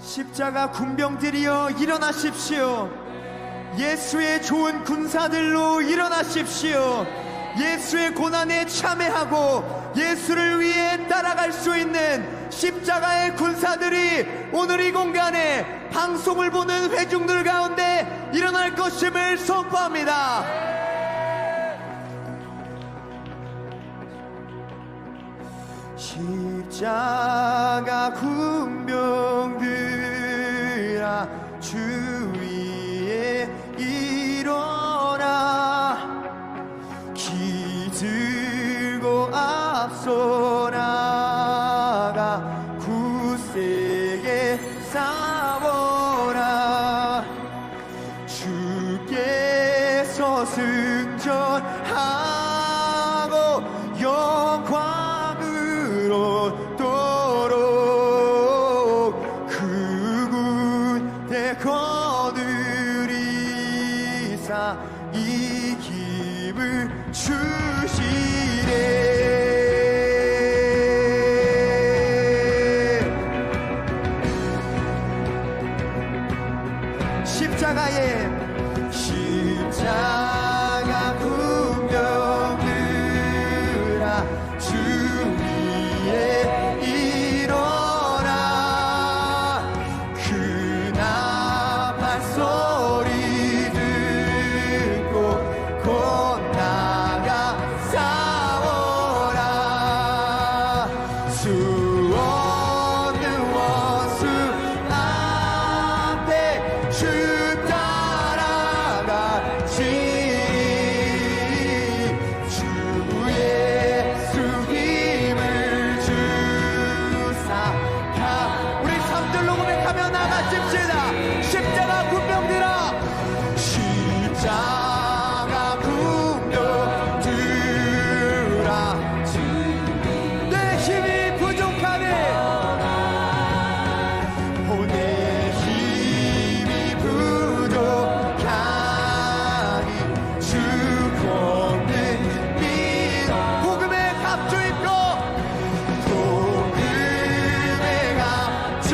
십자가 군병들이여 일어나십시오. 예수의 좋은 군사들로 일어나십시오. 예수의 고난에 참여하고 예수를 위해 따라갈 수 있는 십자가의 군사들이 오늘 이 공간에 방송을 보는 회중들 가운데 일어날 것임을 선포합니다. 십자가 군병들아 주 위에 일어나 기들고 앞서 나가 굳세게 싸워라. 주께서 승천하고 영광으로 도록 그 군대 거두리사 이김을 주시래. 십자가 군병들아 주 위에 일어나 그 나팔 소리 듣고 곧 나가 싸워라. 수 없는 원수 앞에 주 십자가 군병들아 십자가 군병들아 내 힘이 부족하네. 내 힘이 부족하니 주 걷는 믿어 복음의 갑주 입고 복음의 갑주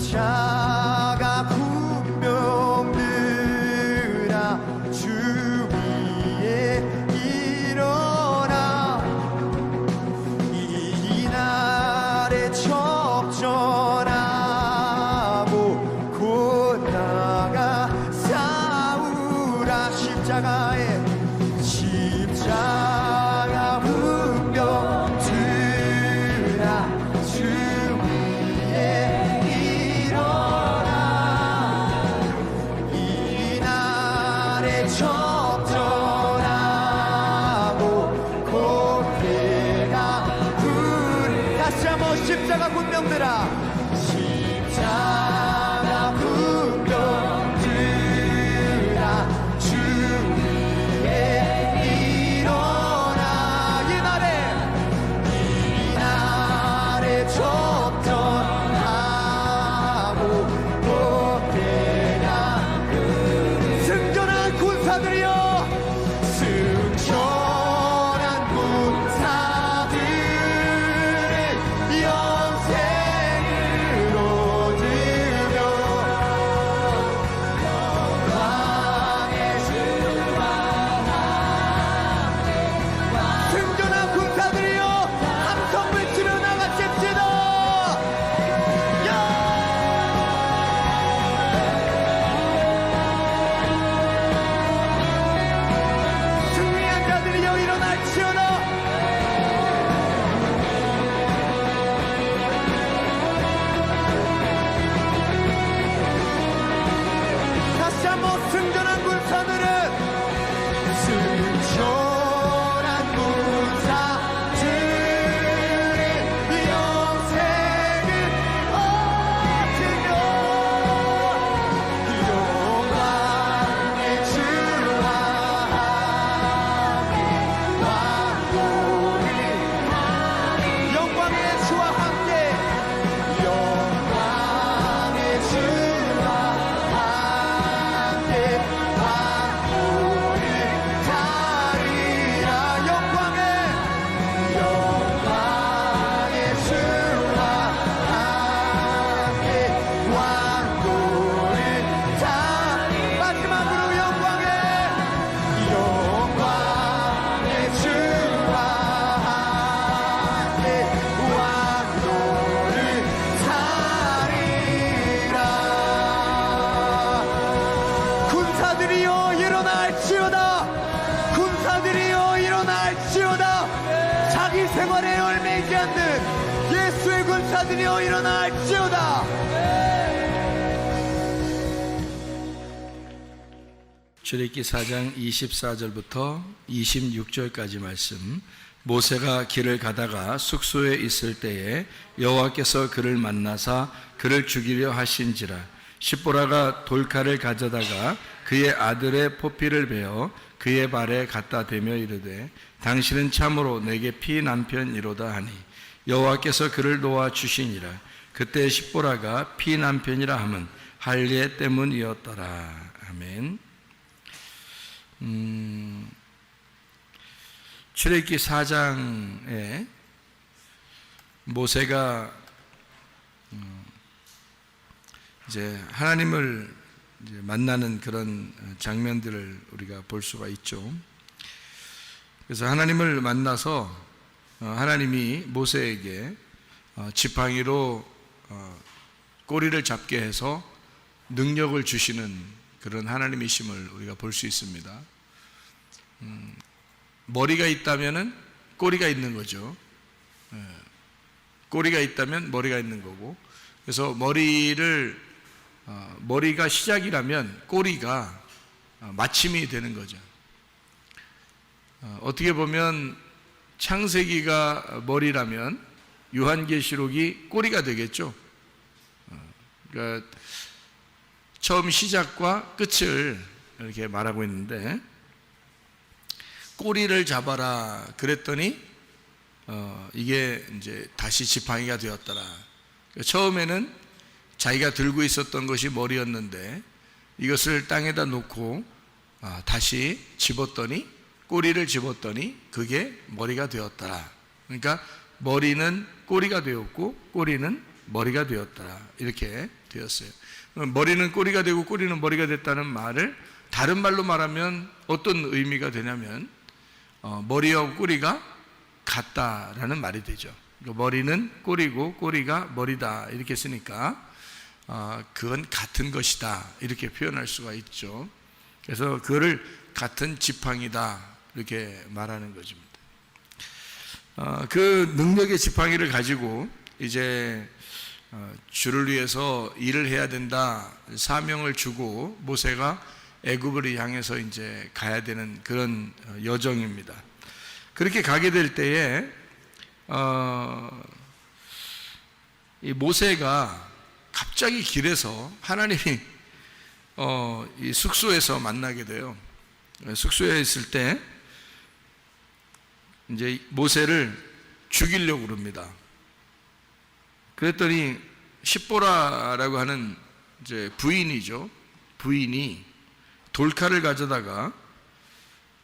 십자가 군병들아 주 위에 일어나 이날에 접전하고 곧 나가 싸우라. 십자가 군병들아 주 위에 접전하고 고개가 불 다시 한번 십자가 군병들아 십자가 군병들아 주 위에 일어나 이날에 접전하고 고개가 승전한 군사들이여 승천한 군사들을 영생으로 깨어 일어날지어다. 출애굽기 4장 24절부터 26절까지 말씀. 모세가 길을 가다가 숙소에 있을 때에 여호와께서 그를 만나사 그를 죽이려 하신지라. 십보라가 돌칼을 가져다가 그의 아들의 포피를 베어 그의 발에 갖다 대며 이르되 당신은 참으로 내게 피난편이로다 하니 여호와께서 그를 놓아 주시니라. 그때 십보라가 피난편이라 함은 할례 때문이었더라. 아멘. 출애굽기 4장에 모세가 이제 하나님을 이제 만나는 그런 장면들을 우리가 볼 수가 있죠. 그래서 하나님을 만나서 하나님이 모세에게 지팡이로 꼬리를 잡게 해서 능력을 주시는 그런 하나님이심을 우리가 볼 수 있습니다. 머리가 있다면은 꼬리가 있는 거죠. 꼬리가 있다면 머리가 있는 거고, 그래서 머리가 시작이라면 꼬리가 마침이 되는 거죠. 어떻게 보면 창세기가 머리라면 요한계시록이 꼬리가 되겠죠. 그러니까 처음 시작과 끝을 이렇게 말하고 있는데, 꼬리를 잡아라 그랬더니 이게 이제 다시 지팡이가 되었더라. 처음에는 자기가 들고 있었던 것이 머리였는데 이것을 땅에다 놓고 다시 집었더니, 꼬리를 집었더니 그게 머리가 되었더라. 그러니까 머리는 꼬리가 되었고 꼬리는 머리가 되었더라, 이렇게 되었어요. 머리는 꼬리가 되고 꼬리는 머리가 됐다는 말을 다른 말로 말하면 어떤 의미가 되냐면 머리하고 꼬리가 같다라는 말이 되죠. 머리는 꼬리고 꼬리가 머리다 이렇게 쓰니까 그건 같은 것이다 이렇게 표현할 수가 있죠. 그래서 그거를 같은 지팡이다 이렇게 말하는 것입니다. 그 능력의 지팡이를 가지고 이제 주를 위해서 일을 해야 된다 사명을 주고 모세가 애굽을 향해서 이제 가야 되는 그런 여정입니다. 그렇게 가게 될 때에 이 모세가 갑자기 길에서 하나님이 이 숙소에서 만나게 돼요. 숙소에 있을 때 이제 모세를 죽이려고 그럽니다. 그랬더니 십보라라고 하는 이제 부인이죠. 부인이 돌칼을 가져다가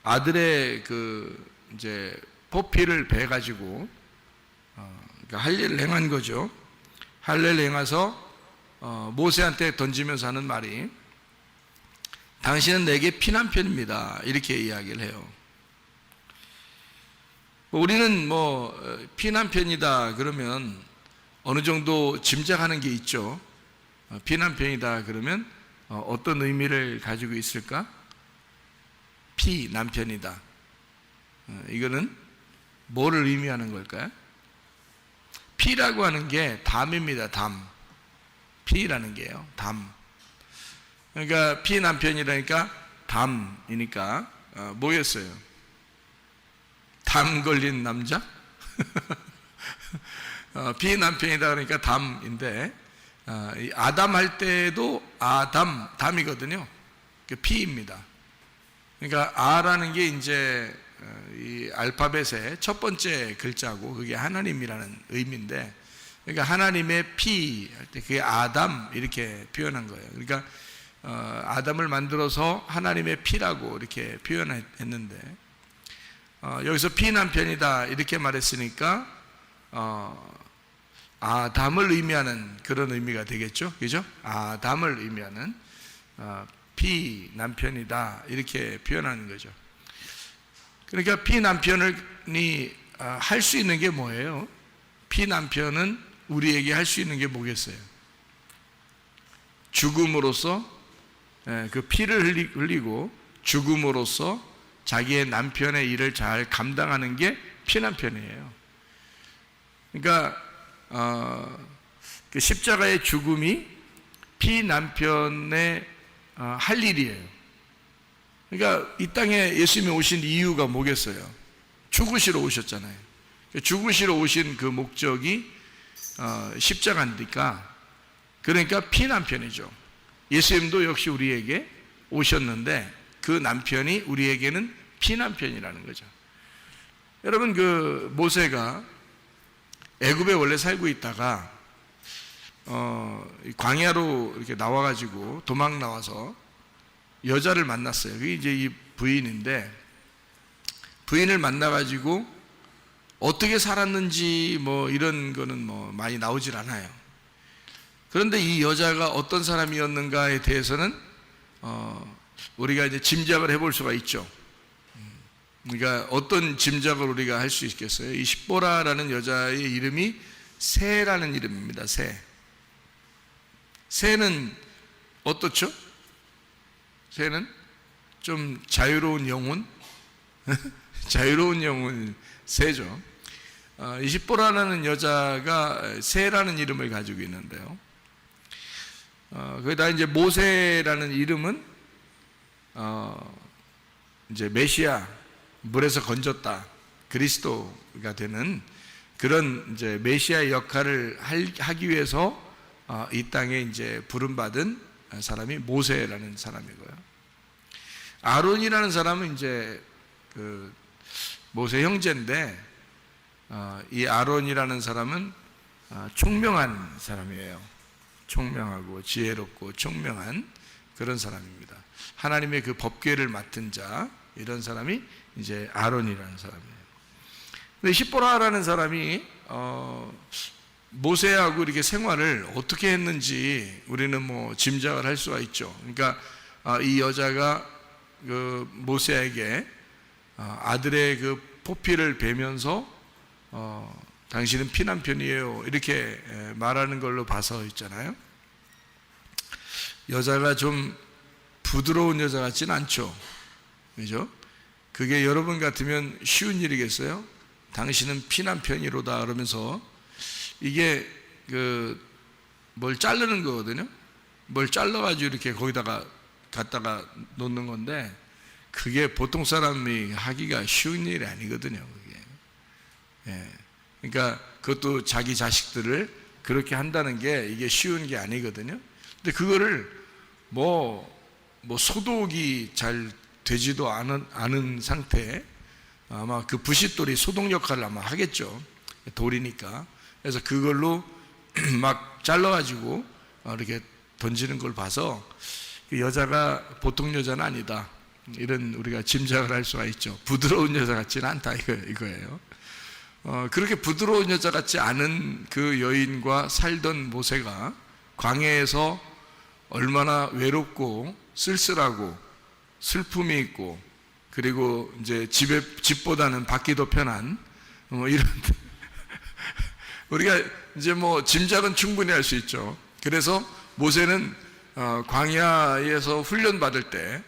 아들의 그 이제 포피를 베 가지고 그러니까 할례를 행한 거죠. 할례를 행해서 모세한테 던지면서 하는 말이 당신은 내게 피난편입니다 이렇게 이야기를 해요. 우리는 피난편이다 그러면 어느 정도 짐작하는 게 있죠. 피난편이다 그러면 어떤 의미를 가지고 있을까? 피난편이다. 이거는 뭐를 의미하는 걸까요? 피라고 하는 게 담입니다. 담. 피라는 게요. 담. 그러니까 피난편이라니까 담이니까 뭐겠어요? 담 걸린 남자? 피난편이다 그러니까 담인데 아담 할 때도 담이거든요. 피입니다. 그러니까 아라는 게 이제 이 알파벳의 첫 번째 글자고 그게 하나님이라는 의미인데, 그러니까 하나님의 피 할 때 그게 아담 이렇게 표현한 거예요. 그러니까 아담을 만들어서 하나님의 피라고 이렇게 표현했는데 여기서 피난편이다 이렇게 말했으니까 아담을 의미하는 그런 의미가 되겠죠. 그죠? 아담을 의미하는 피난편이다 이렇게 표현하는 거죠. 그러니까 피난편이 할 수 있는 게 뭐예요? 피난편은 우리에게 할 수 있는 게 뭐겠어요? 죽음으로써 그 피를 흘리고 죽음으로써 자기의 남편의 일을 잘 감당하는 게 피난편이에요. 그러니까 그 십자가의 죽음이 피남편의 할 일이에요. 그러니까 이 땅에 예수님이 오신 이유가 뭐겠어요? 죽으시러 오셨잖아요. 죽으시러 오신 그 목적이 십자가니까, 그러니까 피남편이죠. 예수님도 역시 우리에게 오셨는데 그 남편이 우리에게는 피남편이라는 거죠. 여러분, 그 모세가 애굽에 원래 살고 있다가 광야로 이렇게 나와가지고 도망 나와서 여자를 만났어요. 그게 이제 이 부인인데, 부인을 만나가지고 어떻게 살았는지 뭐 이런 거는 뭐 많이 나오질 않아요. 그런데 이 여자가 어떤 사람이었는가에 대해서는 우리가 이제 짐작을 해볼 수가 있죠. 그러니까 어떤 짐작을 우리가 할 수 있겠어요? 이 십보라라는 여자의 이름이 새라는 이름입니다. 새는 어떻죠? 새는 좀 자유로운 영혼, 자유로운 영혼 새죠. 이 십보라라는 여자가 새라는 이름을 가지고 있는데요. 거기다 이제 모세라는 이름은 이제 메시아, 물에서 건졌다, 그리스도가 되는 그런 이제 메시아의 역할을 하기 위해서 이 땅에 이제 부름받은 사람이 모세라는 사람이고요. 아론이라는 사람은 이제 그 모세 형제인데, 이 아론이라는 사람은 총명한 사람이에요. 총명하고 지혜롭고 총명한 그런 사람입니다. 하나님의 그 법궤를 맡은 자, 이런 사람이 이제 아론이라는 사람이에요. 근데 십보라라는 사람이 모세하고 이렇게 생활을 어떻게 했는지 우리는 뭐 짐작을 할 수가 있죠. 그러니까 이 여자가 그 모세에게 아들의 그 포피를 베면서 당신은 피남편이에요, 이렇게 말하는 걸로 봐서 있잖아요. 여자가 좀 부드러운 여자 같지는 않죠. 그죠? 그게 여러분 같으면 쉬운 일이겠어요? 당신은 피남편이로다 그러면서, 이게 뭘 자르는 거거든요. 뭘 잘라가지고 이렇게 거기다가 갖다가 놓는 건데, 그게 보통 사람이 하기가 쉬운 일이 아니거든요. 그게. 예. 그러니까 그것도 자기 자식들을 그렇게 한다는 게 이게 쉬운 게 아니거든요. 근데 그거를 뭐 소독이 잘 되지도 않은 상태에 아마 그 부싯돌이 소독 역할을 아마 하겠죠. 돌이니까. 그래서 그걸로 막 잘라가지고 이렇게 던지는 걸 봐서 그 여자가 보통 여자는 아니다, 이런 우리가 짐작을 할 수가 있죠. 부드러운 여자 같지는 않다, 이거예요. 그렇게 부드러운 여자 같지 않은 그 여인과 살던 모세가 광야에서 얼마나 외롭고 쓸쓸하고 슬픔이 있고, 그리고 이제 집보다는 밖이 더 편한 이런 우리가 이제 뭐 짐작은 충분히 할 수 있죠. 그래서 모세는 광야에서 훈련 받을 때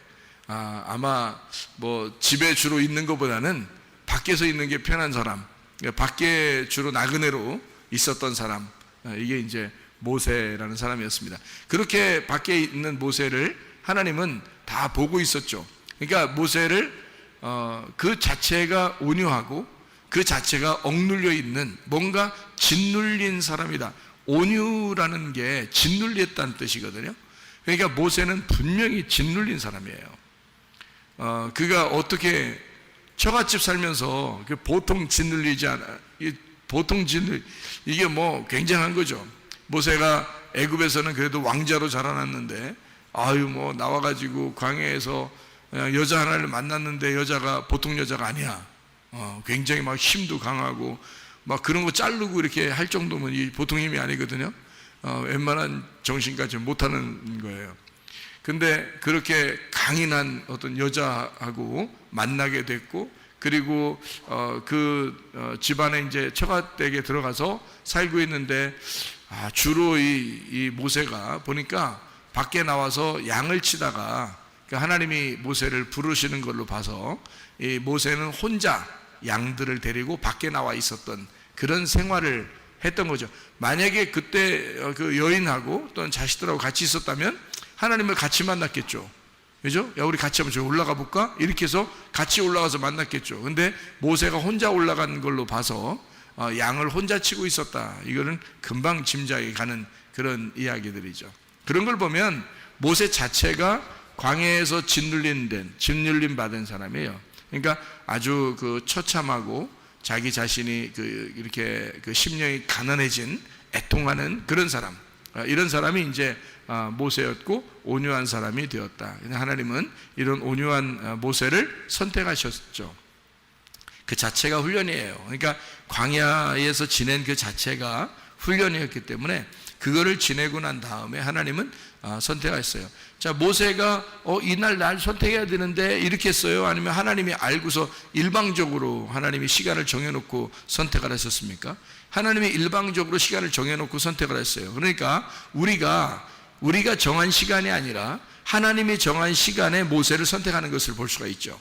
아마 뭐 집에 주로 있는 것보다는 밖에서 있는 게 편한 사람, 밖에 주로 나그네로 있었던 사람, 이게 이제 모세라는 사람이었습니다. 그렇게 밖에 있는 모세를 하나님은 다 보고 있었죠. 그러니까 모세를 그 자체가 온유하고 그 자체가 억눌려 있는, 뭔가 짓눌린 사람이다. 온유라는 게 짓눌렸다는 뜻이거든요. 그러니까 모세는 분명히 짓눌린 사람이에요. 그가 어떻게 처갓집 살면서 보통 짓눌리지 않아. 보통 이게 뭐 굉장한 거죠. 모세가 애굽에서는 그래도 왕자로 자라났는데, 뭐 나와가지고 광야에서 여자 하나를 만났는데 여자가 보통 여자가 아니야. 굉장히 막 힘도 강하고 막 그런 거 자르고 이렇게 할 정도면 이 보통 힘이 아니거든요. 웬만한 정신까지 못하는 거예요. 근데 그렇게 강인한 어떤 여자하고 만나게 됐고, 그리고 그 집안에 이제 처갓댁에 들어가서 살고 있는데, 주로 이 모세가 보니까 밖에 나와서 양을 치다가 하나님이 모세를 부르시는 걸로 봐서 이 모세는 혼자 양들을 데리고 밖에 나와 있었던 그런 생활을 했던 거죠. 만약에 그때 그 여인하고 또는 자식들하고 같이 있었다면 하나님을 같이 만났겠죠. 그죠? 야, 우리 같이 한번 저기 올라가 볼까? 이렇게 해서 같이 올라가서 만났겠죠. 근데 모세가 혼자 올라간 걸로 봐서 양을 혼자 치고 있었다. 이거는 금방 짐작이 가는 그런 이야기들이죠. 그런 걸 보면 모세 자체가 광야에서 짓눌림 받은 사람이에요. 그러니까 아주 그 처참하고 자기 자신이 이렇게 심령이 가난해진 애통하는 그런 사람, 이런 사람이 이제 모세였고 온유한 사람이 되었다. 하나님은 이런 온유한 모세를 선택하셨죠. 그 자체가 훈련이에요. 그러니까 광야에서 지낸 그 자체가 훈련이었기 때문에 그거를 지내고 난 다음에 하나님은 선택하셨어요. 자, 모세가 이날 날 선택해야 되는데 이렇게 했어요? 아니면 하나님이 알고서 일방적으로 하나님이 시간을 정해놓고 선택을 하셨습니까? 하나님이 일방적으로 시간을 정해놓고 선택을 했어요. 그러니까 우리가 정한 시간이 아니라 하나님이 정한 시간에 모세를 선택하는 것을 볼 수가 있죠.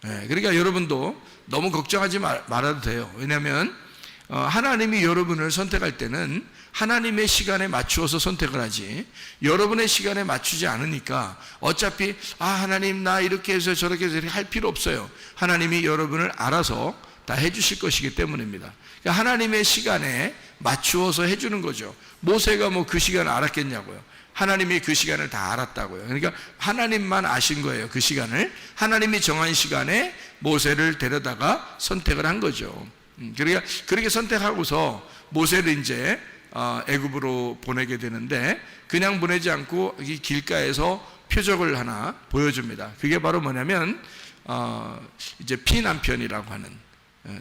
그러니까 여러분도 너무 걱정하지 말아도 돼요. 왜냐하면 하나님이 여러분을 선택할 때는 하나님의 시간에 맞추어서 선택을 하지, 여러분의 시간에 맞추지 않으니까 어차피 하나님 나 이렇게 해서 저렇게 해서 할 필요 없어요. 하나님이 여러분을 알아서 다 해주실 것이기 때문입니다. 그러니까 하나님의 시간에 맞추어서 해주는 거죠. 모세가 뭐 그 시간을 알았겠냐고요. 하나님이 그 시간을 다 알았다고요. 그러니까 하나님만 아신 거예요. 그 시간을 하나님이 정한 시간에 모세를 데려다가 선택을 한 거죠. 그러니까 그렇게 선택하고서 모세를 이제 애굽으로 보내게 되는데, 그냥 보내지 않고 이 길가에서 표적을 하나 보여줍니다. 그게 바로 뭐냐면 이제 피난편이라고 하는,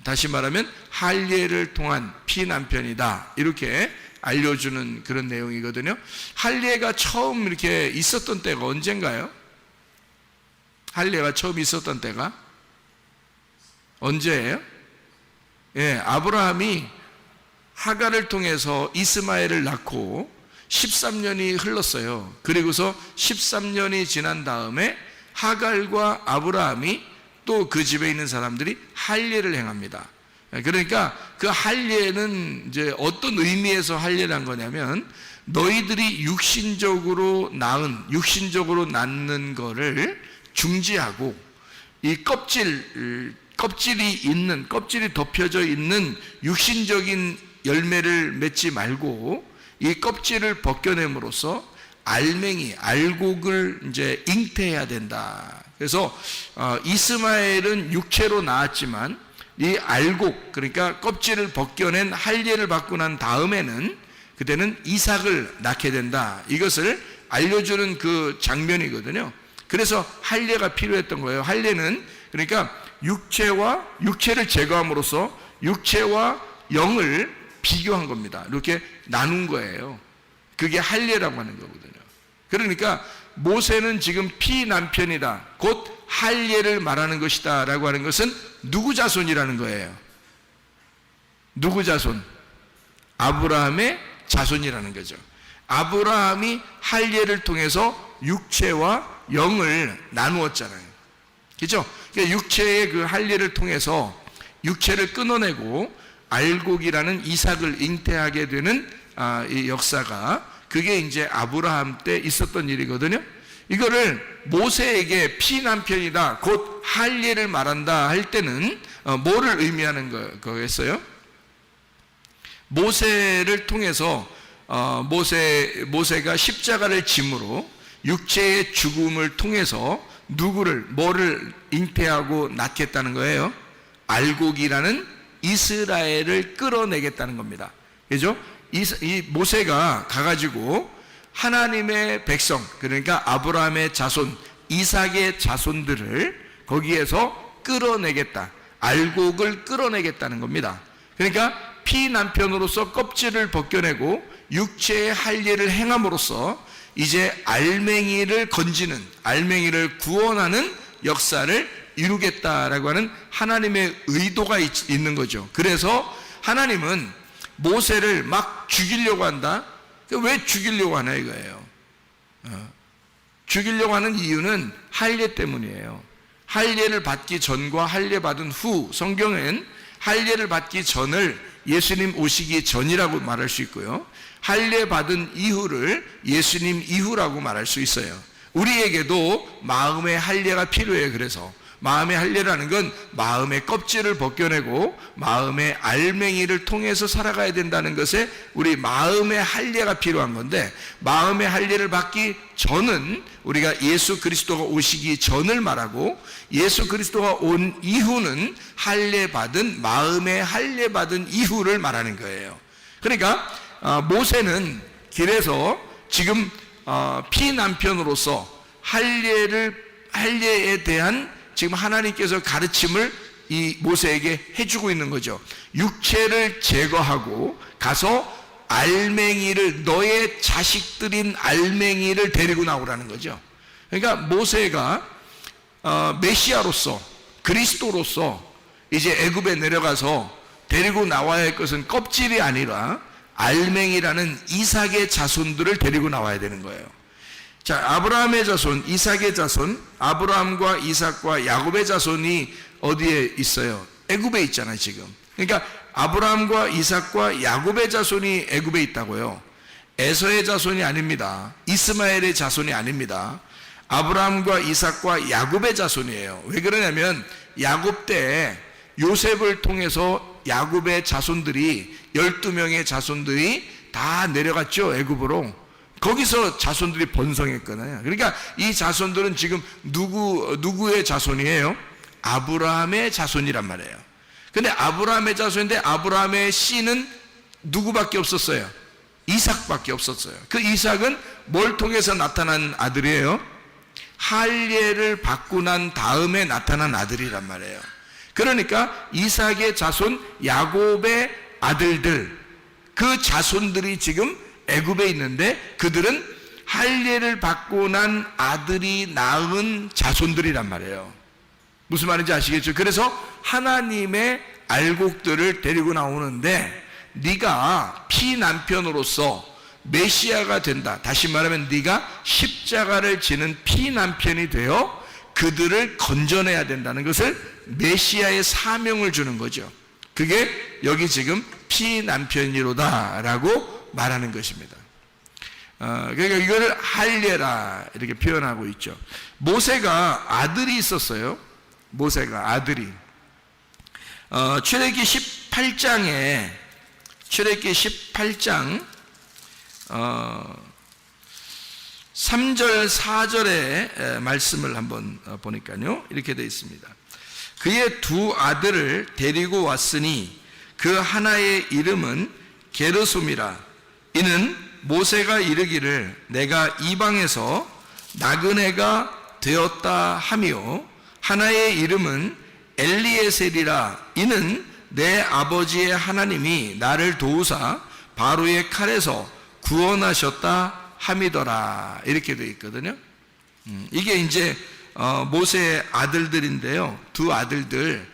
다시 말하면 할례를 통한 피난편이다, 이렇게 알려주는 그런 내용이거든요. 할례가 처음 이렇게 있었던 때가 언젠가요? 할례가 처음 있었던 때가 언제예요? 아브라함이 하갈을 통해서 이스마엘을 낳고 13년이 흘렀어요. 그리고서 13년이 지난 다음에 하갈과 아브라함이 또 그 집에 있는 사람들이 할례를 행합니다. 그러니까 그 할례는 이제 어떤 의미에서 할례를 한 거냐면, 너희들이 육신적으로 낳는 거를 중지하고 이 껍질이 덮여져 있는 육신적인 열매를 맺지 말고 이 껍질을 벗겨냄으로써 알곡을 이제 잉태해야 된다. 그래서 이스마엘은 육체로 낳았지만 이 알곡, 그러니까 껍질을 벗겨낸 할례를 받고 난 다음에는 그때는 이삭을 낳게 된다. 이것을 알려주는 그 장면이거든요. 그래서 할례가 필요했던 거예요. 할례는 그러니까 육체를 제거함으로써 육체와 영을 비교한 겁니다. 이렇게 나눈 거예요. 그게 할례라고 하는 거거든요. 그러니까 모세는 지금 피난편이다, 곧 할례를 말하는 것이다 라고 하는 것은 누구 자손이라는 거예요? 누구 자손? 아브라함의 자손이라는 거죠. 아브라함이 할례를 통해서 육체와 영을 나누었잖아요. 그렇죠? 그러니까 육체의 그 할례를 통해서 육체를 끊어내고 알곡이라는 이삭을 잉태하게 되는 이 역사가, 그게 이제 아브라함 때 있었던 일이거든요. 이거를 모세에게 피난편이다, 곧 할례를 말한다 할 때는 뭐를 의미하는 거겠어요? 모세를 통해서 모세가 십자가를 짐으로 육체의 죽음을 통해서 뭐를 잉태하고 낳겠다는 거예요? 알곡이라는 이스라엘을 끌어내겠다는 겁니다. 그죠? 이 모세가 가가지고 하나님의 백성, 그러니까 아브라함의 자손, 이삭의 자손들을 거기에서 끌어내겠다, 알곡을 끌어내겠다는 겁니다. 그러니까 피난편으로서 껍질을 벗겨내고 육체의 할례를 행함으로써 이제 알맹이를 건지는, 알맹이를 구원하는 역사를 이루겠다라고 하는 하나님의 의도가 있는 거죠. 그래서 하나님은 모세를 막 죽이려고 한다. 왜 죽이려고 하나 이거예요. 죽이려고 하는 이유는 할례 때문이에요. 할례를 받기 전과 할례 받은 후, 성경은 할례를 받기 전을 예수님 오시기 전이라고 말할 수 있고요. 할례 받은 이후를 예수님 이후라고 말할 수 있어요. 우리에게도 마음의 할례가 필요해요. 그래서 마음의 할례라는 건 마음의 껍질을 벗겨내고 마음의 알맹이를 통해서 살아가야 된다는 것에 우리 마음의 할례가 필요한 건데, 마음의 할례를 받기 전은 우리가 예수 그리스도가 오시기 전을 말하고, 예수 그리스도가 온 이후는 할례 받은, 마음의 할례 받은 이후를 말하는 거예요. 그러니까 모세는 길에서 지금 피남편으로서 할례에 대한 지금 하나님께서 가르침을 이 모세에게 해주고 있는 거죠. 육체를 제거하고 가서 알맹이를, 너의 자식들인 알맹이를 데리고 나오라는 거죠. 그러니까 모세가 메시아로서, 그리스도로서 이제 애굽에 내려가서 데리고 나와야 할 것은 껍질이 아니라 알맹이라는 이삭의 자손들을 데리고 나와야 되는 거예요. 자, 아브라함의 자손, 이삭의 자손, 아브라함과 이삭과 야곱의 자손이 어디에 있어요? 애굽에 있잖아요, 지금. 그러니까 아브라함과 이삭과 야곱의 자손이 애굽에 있다고요. 에서의 자손이 아닙니다. 이스마엘의 자손이 아닙니다. 아브라함과 이삭과 야곱의 자손이에요. 왜 그러냐면 야곱 때 요셉을 통해서 야곱의 자손들이, 12명의 자손들이 다 내려갔죠, 애굽으로. 거기서 자손들이 번성했거든요. 그러니까 이 자손들은 지금 누구의 자손이에요? 아브라함의 자손이란 말이에요. 근데 아브라함의 자손인데 아브라함의 씨는 누구밖에 없었어요? 이삭밖에 없었어요. 그 이삭은 뭘 통해서 나타난 아들이에요? 할례를 받고 난 다음에 나타난 아들이란 말이에요. 그러니까 이삭의 자손 야곱의 아들들, 그 자손들이 지금 애굽에 있는데 그들은 할례를 받고 난 아들이 낳은 자손들이란 말이에요. 무슨 말인지 아시겠죠? 그래서 하나님의 알곡들을 데리고 나오는데, 네가 피남편으로서 메시아가 된다. 다시 말하면 네가 십자가를 지는 피남편이 되어 그들을 건져내야 된다는 것을 메시아의 사명을 주는 거죠. 그게 여기 지금 피남편이로다라고 말하는 것입니다. 그러니까 이거를 할례라 이렇게 표현하고 있죠. 모세가 아들이 있었어요. 모세가 아들이. 출애굽기 18장에 출애굽기 18장 3절 4절의 말씀을 한번 보니까요, 이렇게 되어 있습니다. 그의 두 아들을 데리고 왔으니 그 하나의 이름은 게르솜이라. 이는 모세가 이르기를 내가 이방에서 나그네가 되었다 하며, 하나의 이름은 엘리에셀이라. 이는 내 아버지의 하나님이 나를 도우사 바로의 칼에서 구원하셨다 함이더라. 이렇게 되어 있거든요. 이게 이제 모세의 아들들인데요. 두 아들들,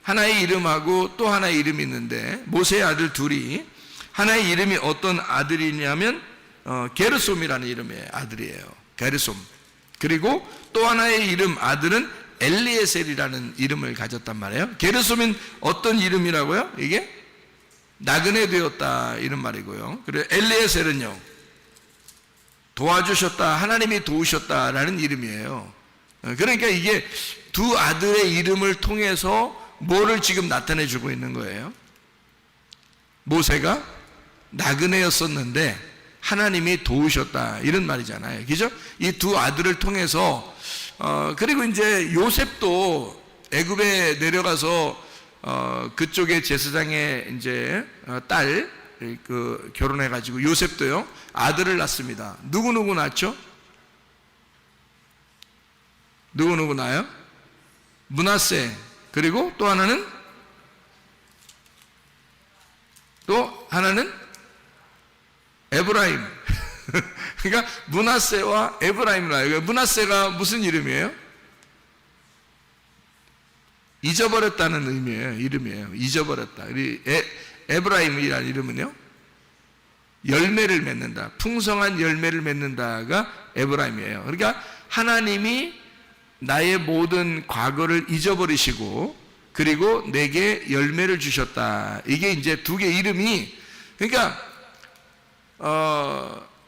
하나의 이름하고 또 하나의 이름이 있는데, 모세의 아들 둘이, 하나의 이름이 어떤 아들이냐면 게르솜이라는 이름의 아들이에요. 게르솜. 그리고 또 하나의 이름 아들은 엘리에셀이라는 이름을 가졌단 말이에요. 게르솜은 어떤 이름이라고요? 이게 나그네 되었다 이런 말이고요. 그리고 엘리에셀은요, 도와주셨다, 하나님이 도우셨다라는 이름이에요. 그러니까 이게 두 아들의 이름을 통해서 뭐를 지금 나타내 주고 있는 거예요? 모세가 나그네였었는데 하나님이 도우셨다 이런 말이잖아요. 그죠? 이 두 아들을 통해서 그리고 이제 요셉도 애굽에 내려가서 그쪽의 제사장의 이제 딸 결혼해 가지고 요셉도요 아들을 낳습니다. 누구 낳죠? 누구 낳아요? 므낫세. 그리고 또 하나는 에브라임. 그러니까 므낫세와 에브라임을 나요. 므낫세가 무슨 이름이에요? 잊어버렸다는 의미예요. 이름이에요. 잊어버렸다. 에브라임이라는 이름은요, 열매를 맺는다, 풍성한 열매를 맺는다가 에브라임이에요. 그러니까 하나님이 나의 모든 과거를 잊어버리시고 그리고 내게 열매를 주셨다. 이게 이제 두 개 이름이, 그러니까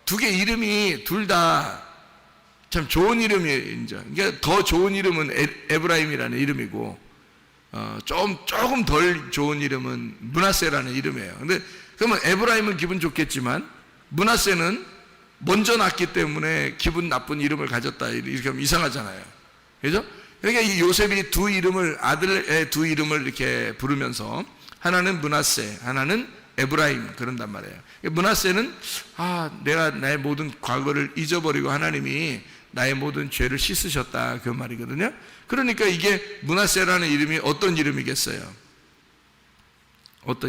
두 개 이름이 둘 다 참 좋은 이름이에요. 이제 그러니까 더 좋은 이름은 에브라임이라는 이름이고, 조금 덜 좋은 이름은 므낫세라는 이름이에요. 근데 그러면 에브라임은 기분 좋겠지만 므낫세는 먼저 낳기 때문에 기분 나쁜 이름을 가졌다, 이렇게 하면 이상하잖아요. 그죠? 그러니까 이 요셉이 아들의 두 이름을 이렇게 부르면서 하나는 므낫세, 하나는 에브라임 그런단 말이에요. 므낫세는 내가 나의 모든 과거를 잊어버리고 하나님이 나의 모든 죄를 씻으셨다, 그 말이거든요. 그러니까 이게 므낫세라는 이름이 어떤 이름이겠어요?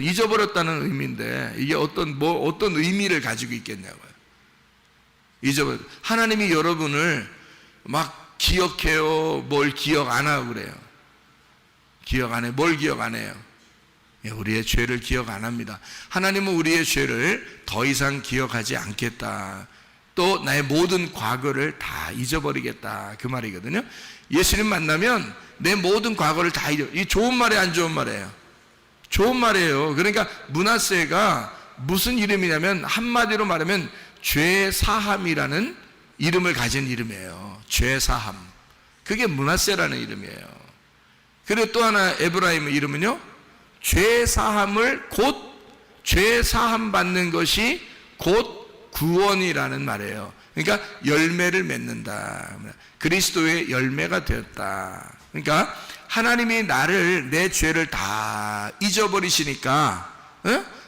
잊어버렸다는 의미인데 이게 어떤 의미를 가지고 있겠냐고요. 하나님이 여러분을 막 기억해요? 뭘 기억 안 하고 그래요? 기억 안 해. 뭘 기억 안 해요? 우리의 죄를 기억 안 합니다. 하나님은 우리의 죄를 더 이상 기억하지 않겠다. 또 나의 모든 과거를 다 잊어버리겠다, 그 말이거든요. 예수님 만나면 내 모든 과거를 다 이 좋은 말이에요, 안 좋은 말이에요? 좋은 말이에요. 그러니까 므낫세가 무슨 이름이냐면 한마디로 말하면 죄사함이라는 이름을 가진 이름이에요. 죄사함. 그게 므낫세라는 이름이에요. 그리고 또 하나 에브라임의 이름은요, 죄사함 받는 것이 곧 구원이라는 말이에요. 그러니까 열매를 맺는다. 그리스도의 열매가 되었다. 그러니까 하나님이 내 죄를 다 잊어버리시니까,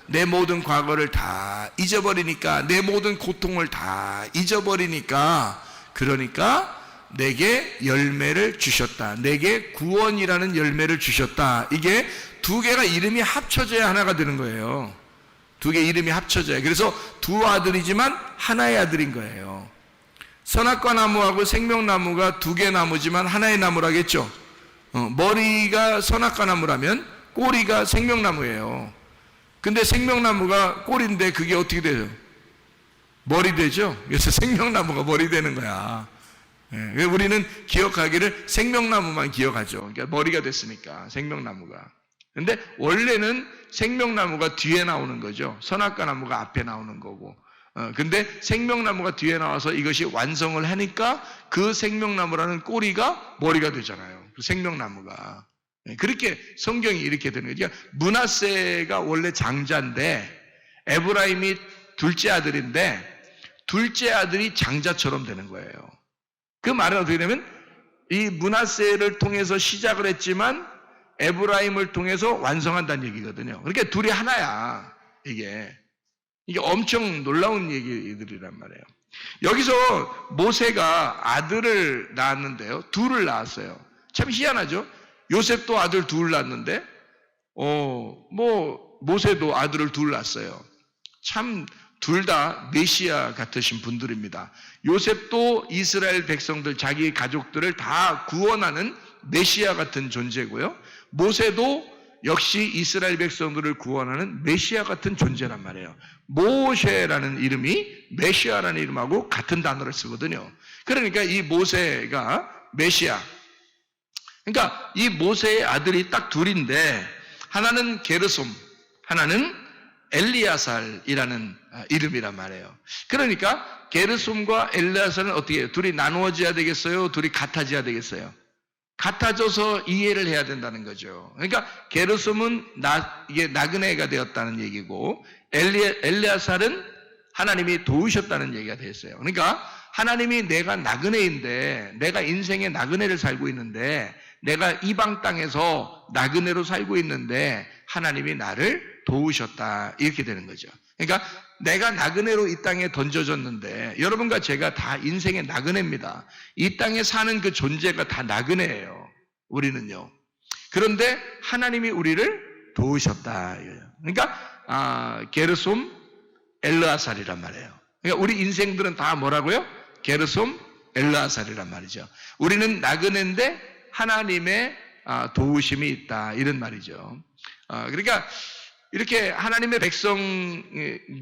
내 모든 과거를 다 잊어버리니까, 내 모든 고통을 다 잊어버리니까, 그러니까 내게 열매를 주셨다. 내게 구원이라는 열매를 주셨다. 이게 두 개가 이름이 합쳐져야 하나가 되는 거예요. 두 개 이름이 합쳐져요. 그래서 두 아들이지만 하나의 아들인 거예요. 선악과 나무하고 생명나무가 두 개 나무지만 하나의 나무라겠죠. 머리가 선악과 나무라면 꼬리가 생명나무예요. 근데 생명나무가 꼬리인데 그게 어떻게 돼요? 머리 되죠. 그래서 생명나무가 머리 되는 거야. 우리는 기억하기를 생명나무만 기억하죠. 그러니까 머리가 됐으니까 생명나무가. 근데 원래는 생명나무가 뒤에 나오는 거죠. 선악과 나무가 앞에 나오는 거고. 근데 생명나무가 뒤에 나와서 이것이 완성을 하니까 그 생명나무라는 꼬리가 머리가 되잖아요. 그 생명나무가. 그렇게 성경이 이렇게 되는 거죠. 그러니까 므낫세가 원래 장자인데 에브라임이 둘째 아들인데 둘째 아들이 장자처럼 되는 거예요. 그 말은 어떻게 되냐면 이 므낫세를 통해서 시작을 했지만 에브라임을 통해서 완성한다는 얘기거든요. 그러니까 둘이 하나야. 이게 엄청 놀라운 얘기들이란 말이에요. 여기서 모세가 아들을 낳았는데요, 둘을 낳았어요. 참 희한하죠. 요셉도 아들 둘 낳았는데 모세도 아들을 둘 낳았어요. 참 둘 다 메시아 같으신 분들입니다. 요셉도 이스라엘 백성들, 자기 가족들을 다 구원하는 메시아 같은 존재고요. 모세도 역시 이스라엘 백성들을 구원하는 메시아 같은 존재란 말이에요. 모세라는 이름이 메시아라는 이름하고 같은 단어를 쓰거든요. 그러니까 이 모세가 메시아. 그러니까 이 모세의 아들이 딱 둘인데 하나는 게르솜, 하나는 엘리야살이라는 이름이란 말이에요. 그러니까 게르솜과 엘리야살은 어떻게 해요? 둘이 나누어져야 되겠어요? 둘이 같아져야 되겠어요? 같아져서 이해를 해야 된다는 거죠. 그러니까 게르솜은 이게 나그네가 되었다는 얘기고 엘리야살은 하나님이 도우셨다는 얘기가 됐어요. 그러니까 하나님이 내가 나그네인데, 내가 인생의 나그네를 살고 있는데, 내가 이방 땅에서 나그네로 살고 있는데 하나님이 나를 도우셨다, 이렇게 되는 거죠. 그러니까 내가 나그네로 이 땅에 던져졌는데, 여러분과 제가 다 인생의 나그네입니다. 이 땅에 사는 그 존재가 다 나그네예요, 우리는요. 그런데 하나님이 우리를 도우셨다. 그러니까 게르솜, 엘르아살이란 말이에요. 그러니까 우리 인생들은 다 뭐라고요? 게르솜, 엘르아살이란 말이죠. 우리는 나그네인데 하나님의 도우심이 있다, 이런 말이죠. 그러니까 이렇게 하나님의 백성들이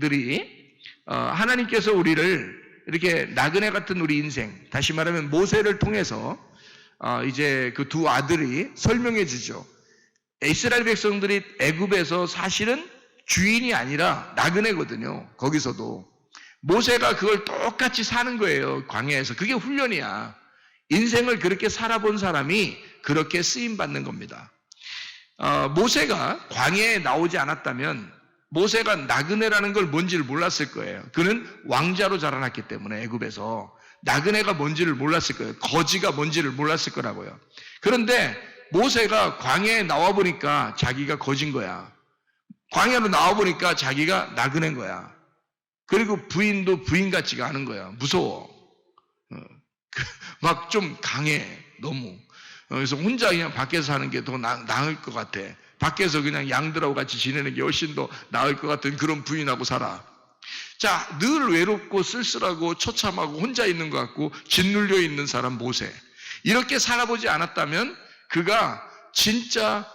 하나님께서 우리를 이렇게 나그네 같은 우리 인생, 다시 말하면 모세를 통해서 이제 그 두 아들이 설명해 주죠. 이스라엘 백성들이 애굽에서 사실은 주인이 아니라 나그네거든요. 거기서도 모세가 그걸 똑같이 사는 거예요. 광야에서. 그게 훈련이야. 인생을 그렇게 살아본 사람이 그렇게 쓰임 받는 겁니다. 모세가 광야에 나오지 않았다면 모세가 나그네라는 걸 뭔지를 몰랐을 거예요. 그는 왕자로 자라났기 때문에 애굽에서 나그네가 뭔지를 몰랐을 거예요. 거지가 뭔지를 몰랐을 거라고요. 그런데 모세가 광야에 나와 보니까 자기가 거진 거야. 광야로 나와 보니까 자기가 나그네인 거야. 그리고 부인도 부인 같지가 않은 거야. 무서워. 막 좀 강해. 너무. 그래서 혼자 그냥 밖에서 사는 게 더 나을 것 같아. 밖에서 그냥 양들하고 같이 지내는 게 훨씬 더 나을 것 같은 그런 부인하고 살아. 자, 늘 외롭고 쓸쓸하고 처참하고 혼자 있는 것 같고 짓눌려 있는 사람 모세. 이렇게 살아보지 않았다면 그가 진짜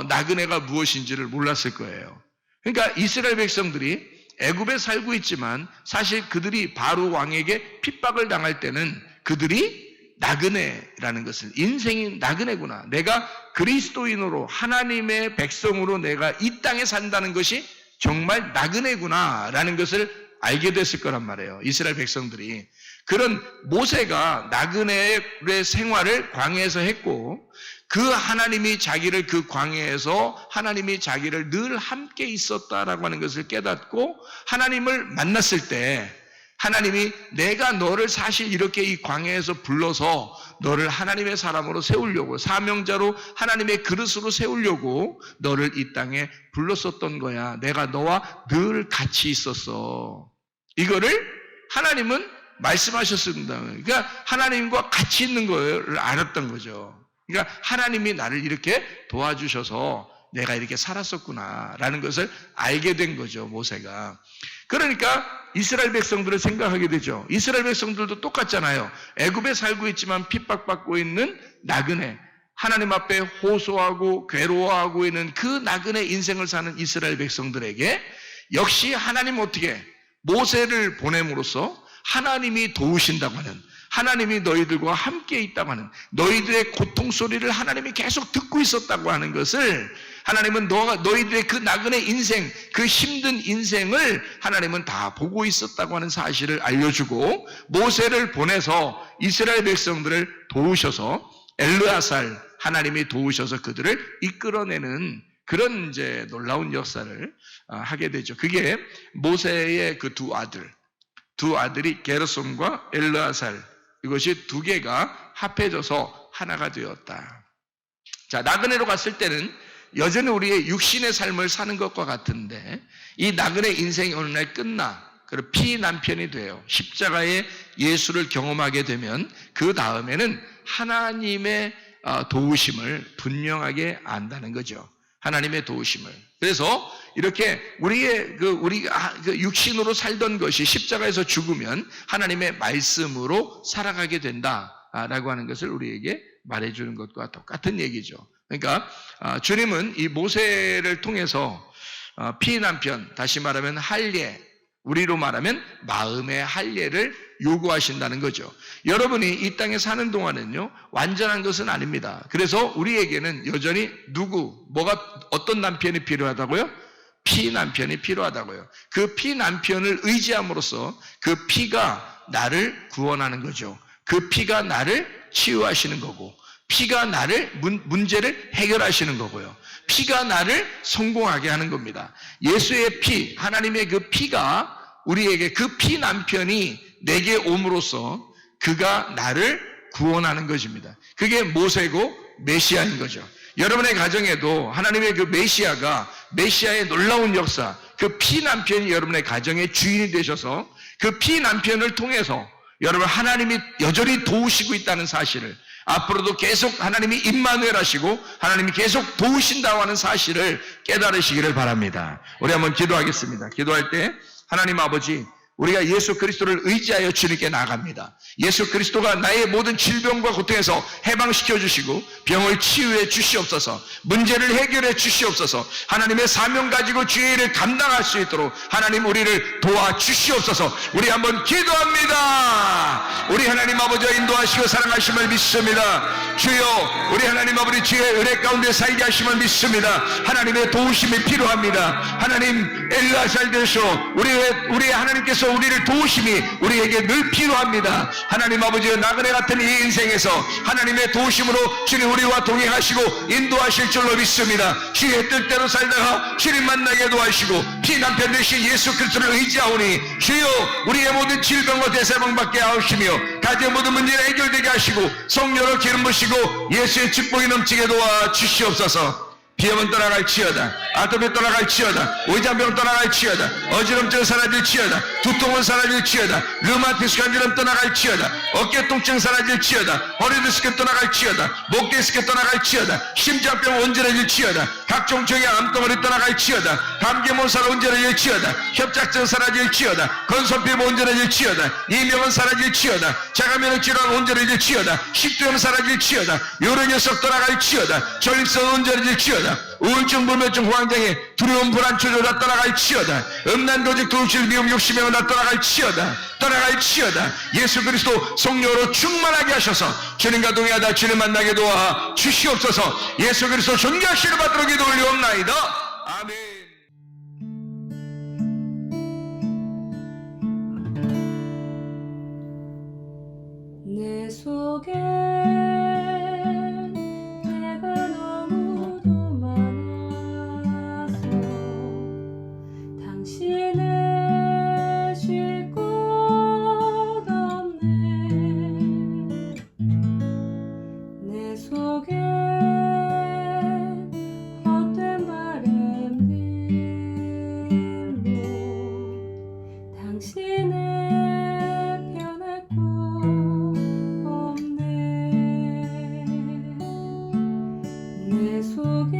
나그네가 무엇인지를 몰랐을 거예요. 그러니까 이스라엘 백성들이 애굽에 살고 있지만 사실 그들이 바로 왕에게 핍박을 당할 때는 그들이 나그네라는 것을, 인생이 나그네구나. 내가 그리스도인으로 하나님의 백성으로 내가 이 땅에 산다는 것이 정말 나그네구나 라는 것을 알게 됐을 거란 말이에요. 이스라엘 백성들이. 그런 모세가 나그네의 생활을 광야에서 했고 그 하나님이 자기를 그 광야에서 하나님이 자기를 늘 함께 있었다라고 하는 것을 깨닫고 하나님을 만났을 때 하나님이 내가 너를 사실 이렇게 이 광야에서 불러서 너를 하나님의 사람으로 세우려고 사명자로 하나님의 그릇으로 세우려고 너를 이 땅에 불렀었던 거야. 내가 너와 늘 같이 있었어. 이거를 하나님은 말씀하셨습니다. 그러니까 하나님과 같이 있는 걸 알았던 거죠. 그러니까 하나님이 나를 이렇게 도와주셔서 내가 이렇게 살았었구나라는 것을 알게 된 거죠, 모세가. 그러니까 이스라엘 백성들을 생각하게 되죠. 이스라엘 백성들도 똑같잖아요. 애굽에 살고 있지만 핍박받고 있는 나그네, 하나님 앞에 호소하고 괴로워하고 있는 그 나그네 인생을 사는 이스라엘 백성들에게 역시 하나님 어떻게 모세를 보냄으로써 하나님이 도우신다고 하는, 하나님이 너희들과 함께 있다고 하는, 너희들의 고통 소리를 하나님이 계속 듣고 있었다고 하는 것을 하나님은 너희들의 그 나그네 인생, 그 힘든 인생을 하나님은 다 보고 있었다고 하는 사실을 알려주고 모세를 보내서 이스라엘 백성들을 도우셔서 엘르아살 하나님이 도우셔서 그들을 이끌어내는 그런 이제 놀라운 역사를 하게 되죠. 그게 모세의 그 두 아들이 게르솜과 엘르아살, 이것이 두 개가 합해져서 하나가 되었다. 자, 나그네로 갔을 때는 여전히 우리의 육신의 삶을 사는 것과 같은데 이 나그네 인생이 어느 날 끝나 그리고 피난편이 돼요. 십자가의 예수를 경험하게 되면 그 다음에는 하나님의 도우심을 분명하게 안다는 거죠. 하나님의 도우심을. 그래서 이렇게 우리가 육신으로 살던 것이 십자가에서 죽으면 하나님의 말씀으로 살아가게 된다라고 하는 것을 우리에게 말해주는 것과 똑같은 얘기죠. 그러니까 주님은 이 모세를 통해서 피난편, 다시 말하면 할례, 우리로 말하면 마음의 할례를 요구하신다는 거죠. 여러분이 이 땅에 사는 동안은요 완전한 것은 아닙니다. 그래서 우리에게는 여전히 어떤 남편이 필요하다고요? 피난편이 필요하다고요. 그 피난편을 의지함으로써 그 피가 나를 구원하는 거죠. 그 피가 나를 치유하시는 거고, 피가 나를 문제를 해결하시는 거고요. 피가 나를 성공하게 하는 겁니다. 예수의 피, 하나님의 그 피가 우리에게, 그 피 남편이 내게 옴으로써 그가 나를 구원하는 것입니다. 그게 모세고 메시아인 거죠. 여러분의 가정에도 하나님의 그 메시아의 놀라운 역사, 그 피 남편이 여러분의 가정의 주인이 되셔서 그 피 남편을 통해서 여러분 하나님이 여전히 도우시고 있다는 사실을, 앞으로도 계속 하나님이 임마누엘 하시고 하나님이 계속 도우신다고 하는 사실을 깨달으시기를 바랍니다. 우리 한번 기도하겠습니다. 기도할 때 하나님 아버지, 우리가 예수 그리스도를 의지하여 주님께 나아갑니다. 예수 그리스도가 나의 모든 질병과 고통에서 해방시켜 주시고 병을 치유해 주시옵소서, 문제를 해결해 주시옵소서, 하나님의 사명 가지고 주의 일을 감당할 수 있도록 하나님 우리를 도와주시옵소서. 우리 한번 기도합니다. 우리 하나님 아버지와 인도하시고 사랑하심을 믿습니다. 주여, 우리 하나님 아버지 주의 은혜 가운데 살게 하심을 믿습니다. 하나님의 도우심이 필요합니다. 하나님 엘라잘 되셔 우리 하나님께서 우리를 도우심이 우리에게 늘 필요합니다. 하나님 아버지의 나그네 같은 이 인생에서 하나님의 도우심으로 주님 우리와 동행하시고 인도하실 줄로 믿습니다. 주의 뜻대로 살다가 주님 만나게 도와주시고 피난편 되신 예수 그리스도를 의지하오니 주여, 우리의 모든 질병과 대사병 받게 하시며 가정의 모든 문제를 해결되게 하시고 성령으로 기름 부시고 예수의 축복이 넘치게 도와 주시옵소서. 비염은 떠나갈지어다, 아토피 떠나갈지어다, 오이장병 떠나갈지어다, 어지럼증 사라질지어다, 두통은 사라질지어다, 류마티스 관절은 떠나갈지어다, 어깨 통증 사라질지어다, 허리 디스크 떠나갈지어다, 목 디스크 떠나갈지어다, 심장병 온전해질지어다, 각종 종의 암덩어리 떠나갈지어다, 감기 몸살 온전해질지어다, 협착증 사라질지어다, 건선피부 온전해질지어다, 이명은 사라질지어다, 자가면역 질환 온전해질지어다, 식도염 사라질지어다, 요런 녀석 떠나갈지어다, 전립선 온전해질지어다, 우울증, 불면증, 호황장애, 두려움, 불안, 초조 다 떠나갈지어다. 음란, 도직, 도둑질, 미움, 욕심행은 다 떠나갈지어다. 떠나갈지어다. 예수 그리스도 성령으로 충만하게 하셔서 주님과 동행하다 주님 만나게 도와 주시옵소서. 예수 그리스도 존귀하시를 받도록 기도 올리옵나이다. 아멘. 내 속에 내가 너무도 많아서 당신을 쉴 곳 없네. 내 속에 헛된 바램들로 당신을 변할 곳 없네. 내 속에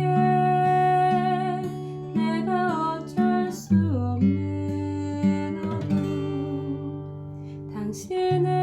내가 어쩔 수 없는 어둠 당신을